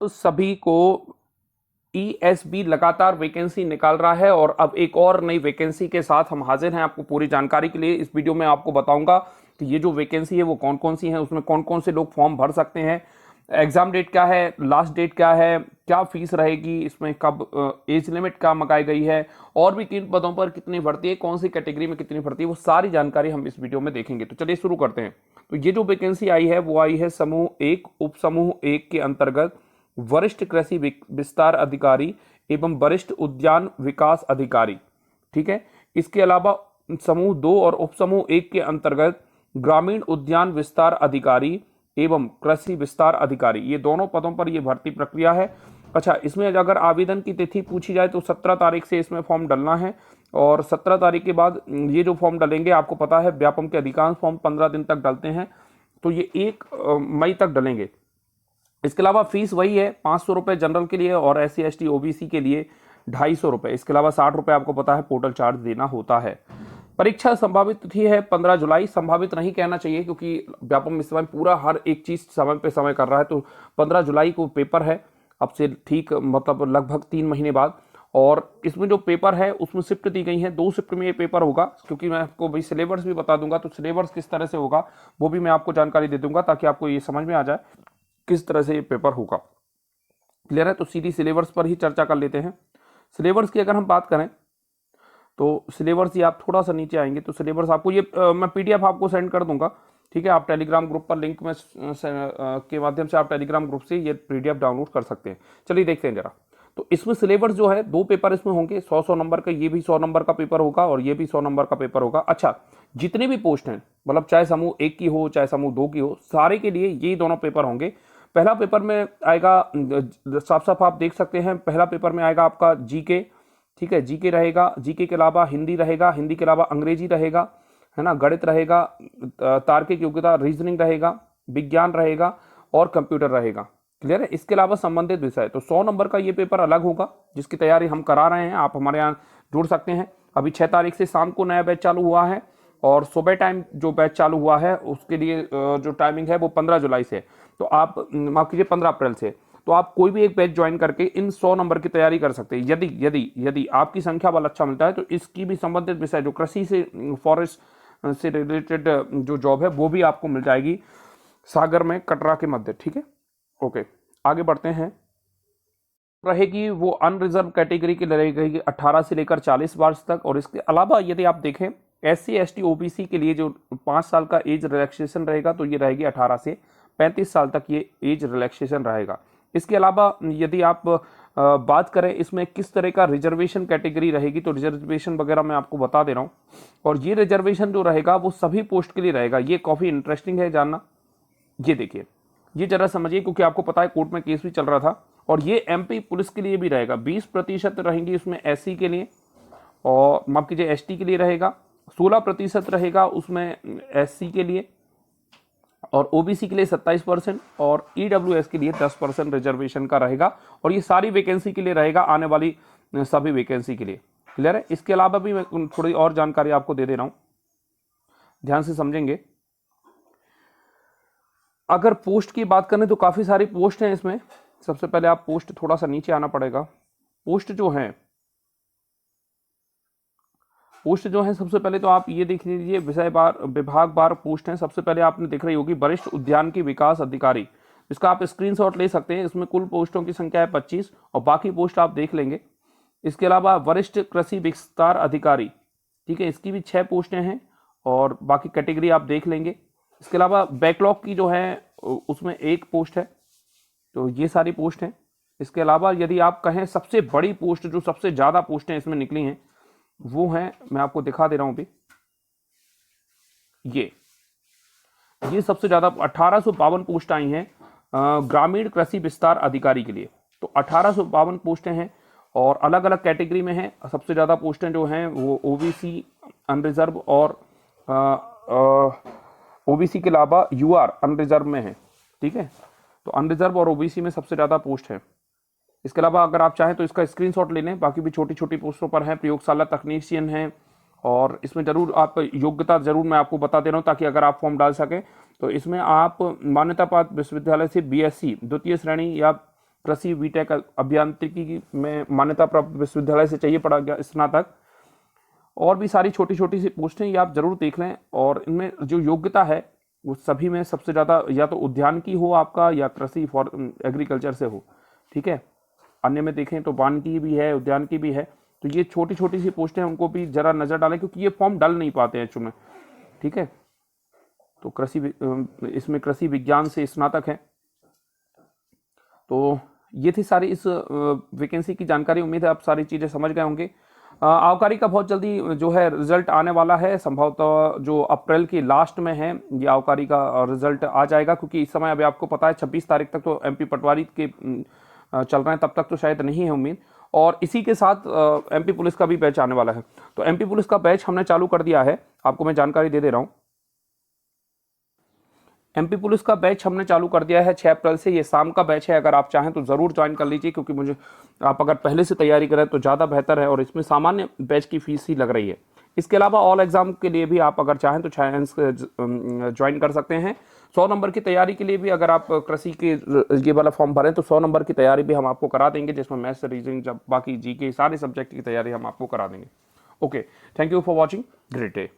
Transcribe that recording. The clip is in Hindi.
तो सभी को ईएसबी लगातार वैकेंसी निकाल रहा है और अब एक और नई वैकेंसी के साथ हम हाजिर हैं आपको पूरी जानकारी के लिए। इस वीडियो में आपको बताऊंगा कि ये जो वैकेंसी है वो कौन कौन सी है, उसमें कौन कौन से लोग फॉर्म भर सकते हैं, एग्जाम डेट क्या है, लास्ट डेट क्या है, क्या फीस रहेगी, इसमें कब एज लिमिट क्या लगाई गई है, और भी किन पदों पर कितनी भर्ती है, कौन सी कैटेगरी में कितनी भर्ती है, वो सारी जानकारी हम इस वीडियो में देखेंगे। तो चलिए शुरू करते हैं। तो ये जो वैकेंसी आई है वो आई है समूह 1 उप समूह 1 के अंतर्गत वरिष्ठ कृषि विस्तार अधिकारी एवं वरिष्ठ उद्यान विकास अधिकारी। ठीक है, इसके अलावा समूह 2 और उप समूह 1 के अंतर्गत ग्रामीण उद्यान विस्तार अधिकारी एवं कृषि विस्तार अधिकारी, ये दोनों पदों पर ये भर्ती प्रक्रिया है। अच्छा, इसमें अगर आवेदन की तिथि पूछी जाए तो 17 तारीख से इसमें फॉर्म डलना है और 17 तारीख के बाद ये जो फॉर्म डलेंगे, आपको पता है व्यापम के अधिकांश फॉर्म 15 दिन तक डलते हैं, तो ये 1 मई तक डलेंगे। इसके अलावा फीस वही है, 500 रुपये जनरल के लिए और SC ST OBC के लिए 250 रुपये। इसके अलावा 60 रुपये आपको पता है पोर्टल चार्ज देना होता है। परीक्षा संभावित तिथि है 15 जुलाई। संभावित नहीं कहना चाहिए क्योंकि व्यापम इस समय पूरा हर एक चीज समय पे समय कर रहा है, तो 15 जुलाई को पेपर है, अब से ठीक मतलब लगभग 3 महीने बाद। और इसमें जो पेपर है उसमें शिफ्ट दी गई है, 2 शिफ्ट में ये पेपर होगा, क्योंकि मैं आपको भाई सिलेबस भी बता दूंगा, तो सिलेबस किस तरह से होगा वो भी मैं आपको जानकारी दे दूंगा ताकि आपको ये समझ में आ जाए किस तरह से ये पेपर होगा। क्लियर है? तो सीधी सिलेबस पर ही चर्चा कर लेते हैं। सिलेबस की अगर हम बात करें तो सिलेबस ये आप थोड़ा सा नीचे आएंगे तो सिलेबस आपको ये मैं PDF आपको सेंड कर दूंगा। ठीक है, आप टेलीग्राम ग्रुप पर लिंक में के माध्यम से आप टेलीग्राम ग्रुप से ये PDF डाउनलोड कर सकते हैं। चलिए देखते हैं जरा। तो इसमें सिलेबस जो है 2 पेपर इसमें होंगे, 100-100 नंबर का, ये भी 100 नंबर का पेपर होगा और ये भी 100 नंबर का पेपर होगा। अच्छा, जितने भी पोस्ट हैं, मतलब चाहे समूह 1 की हो चाहे समूह 2 की हो, सारे के लिए यही दोनों पेपर होंगे। पहला पेपर में आएगा, साफ साफ आप देख सकते हैं, पहला पेपर में आएगा आपका GK। ठीक है, GK रहेगा, GK के अलावा हिंदी रहेगा, हिंदी के अलावा अंग्रेजी रहेगा, है ना, गणित रहेगा, तार्किक योग्यता रीजनिंग रहेगा, विज्ञान रहेगा और कंप्यूटर रहेगा। क्लियर है? इसके अलावा संबंधित विषय, तो 100 नंबर का ये पेपर अलग होगा जिसकी तैयारी हम करा रहे हैं, आप हमारे यहाँ जुड़ सकते हैं। अभी 6 तारीख से शाम को नया बैच चालू हुआ है और सुबह टाइम जो बैच चालू हुआ है उसके लिए जो टाइमिंग है वो 15 जुलाई से, तो आप माफ कीजिए 15 अप्रैल से, तो आप कोई भी एक बैच ज्वाइन करके इन 100 नंबर की तैयारी कर सकते हैं। यदि यदि यदि आपकी संख्या बल अच्छा मिलता है तो इसकी भी संबंधित विषय जो कृषि से फॉरेस्ट से रिलेटेड जो जॉब है वो भी आपको मिल जाएगी सागर में, कटरा के मध्य। ठीक है, ओके, आगे बढ़ते हैं। रहेगी वो अनरिजर्व कैटेगरी की रहेगी 18 से लेकर 40 वर्ष तक। और इसके अलावा यदि आप देखें SC ST OBC के लिए जो 5 साल का एज रिलैक्सेशन रहेगा तो ये रहेगी 18 से 35 साल तक ये एज रिलैक्सेशन रहेगा। इसके अलावा यदि आप बात करें इसमें किस तरह का रिजर्वेशन कैटेगरी रहेगी, तो रिजर्वेशन वगैरह मैं आपको बता दे रहा हूँ। और ये रिजर्वेशन जो रहेगा वो सभी पोस्ट के लिए रहेगा। ये काफ़ी इंटरेस्टिंग है जानना। ये देखिए, ये जरा समझिए क्योंकि आपको पता है कोर्ट में केस भी चल रहा था। और ये MP पुलिस के लिए भी रहेगा, 20% रहेंगी उसमें SC के लिए, और माफ कीजिए ST के लिए रहेगा, 16% रहेगा उसमें SC के लिए, और OBC के लिए 27% और EWS के लिए 10% रिजर्वेशन का रहेगा। और ये सारी वैकेंसी के लिए रहेगा, आने वाली सभी वैकेंसी के लिए। क्लियर है? इसके अलावा भी मैं थोड़ी और जानकारी आपको दे रहा हूं, ध्यान से समझेंगे। अगर पोस्ट की बात करें तो काफ़ी सारी पोस्ट हैं इसमें। सबसे पहले आप पोस्ट, थोड़ा सा नीचे आना पड़ेगा। पोस्ट जो है सबसे पहले तो आप ये देख लीजिए, विषय बार विभाग बार पोस्ट हैं। सबसे पहले आपने देख रही होगी वरिष्ठ उद्यान की विकास अधिकारी, इसका आप स्क्रीनशॉट ले सकते हैं। इसमें कुल पोस्टों की संख्या है 25 और बाकी पोस्ट आप देख लेंगे। इसके अलावा वरिष्ठ कृषि विस्तार अधिकारी, ठीक है, इसकी भी 6 पोस्टें हैं और बाकी कैटेगरी आप देख लेंगे। इसके अलावा बैकलॉग की जो है उसमें 1 पोस्ट है, तो ये सारी पोस्ट हैं। इसके अलावा यदि आप कहें सबसे बड़ी पोस्ट, जो सबसे ज़्यादा पोस्टें इसमें निकली हैं वो हैं, मैं आपको दिखा दे रहा हूं अभी, ये सबसे ज़्यादा 1852 पोस्ट आई हैं ग्रामीण कृषि विस्तार अधिकारी के लिए। तो 1852 पोस्टें हैं और अलग अलग कैटेगरी में हैं। सबसे ज़्यादा पोस्टें जो हैं वो OBC, अनरिजर्व और OBC के अलावा UR अनरिजर्व में है। ठीक है, तो अनरिजर्व और OBC में सबसे ज़्यादा पोस्ट है। इसके अलावा अगर आप चाहें तो इसका स्क्रीनशॉट ले लें, बाकी भी छोटी छोटी पोस्टों पर हैं। प्रयोगशाला तकनीशियन हैं और इसमें जरूर आप योग्यता जरूर मैं आपको बता दे रहा हूँ ताकि अगर आप फॉर्म डाल सकें। तो इसमें आप मान्यता प्राप्त विश्वविद्यालय से BSc द्वितीय श्रेणी या कृषि बीटेक अभियांत्रिकी में मान्यता प्राप्त विश्वविद्यालय से चाहिए पड़ा गया स्नातक। और भी सारी छोटी छोटी सी पोस्टें ये आप जरूर देख लें, और इनमें जो योग्यता है वो सभी में सबसे ज़्यादा या तो उद्यान की हो आपका या कृषि फॉर एग्रीकल्चर से हो, ठीक है। अन्य में देखें तो वान की भी है, उद्यान की भी है। तो ये छोटी छोटी सी पोस्टें हैं, उनको भी जरा नज़र डालें क्योंकि ये फॉर्म डल नहीं पाते हैं एक्चुअली में, ठीक है। तो इसमें कृषि विज्ञान से स्नातक है। तो ये थी सारी इस वैकेंसी की जानकारी। उम्मीद है आप सारी चीज़ें समझ गए होंगे। आबकारी का बहुत जल्दी जो है रिजल्ट आने वाला है, संभवतः जो अप्रैल के लास्ट में है ये आबकारी का रिजल्ट आ जाएगा, क्योंकि इस समय अभी आपको पता है 26 तारीख तक तो एमपी पटवारी के चल रहे हैं, तब तक तो शायद नहीं है उम्मीद। और इसी के साथ एमपी पुलिस का भी बैच आने वाला है। तो एमपी पुलिस का बैच हमने चालू कर दिया है, आपको मैं जानकारी दे रहा हूँ। एमपी पुलिस का बैच हमने चालू कर दिया है 6 अप्रैल से। ये शाम का बैच है, अगर आप चाहें तो ज़रूर ज्वाइन कर लीजिए, क्योंकि मुझे आप अगर पहले से तैयारी करें तो ज़्यादा बेहतर है, और इसमें सामान्य बैच की फीस ही लग रही है। इसके अलावा ऑल एग्जाम के लिए भी आप अगर चाहें तो ज्वाइन कर सकते हैं। 100 नंबर की तैयारी के लिए भी अगर आप कृषि के ये वाला फॉर्म भरें तो 100 नंबर की तैयारी भी हम आपको करा देंगे, जिसमें मैथ्स, रीजनिंग, जब बाकी जीके सारे सब्जेक्ट की तैयारी हम आपको करा देंगे। Okay, thank you for watching, great day.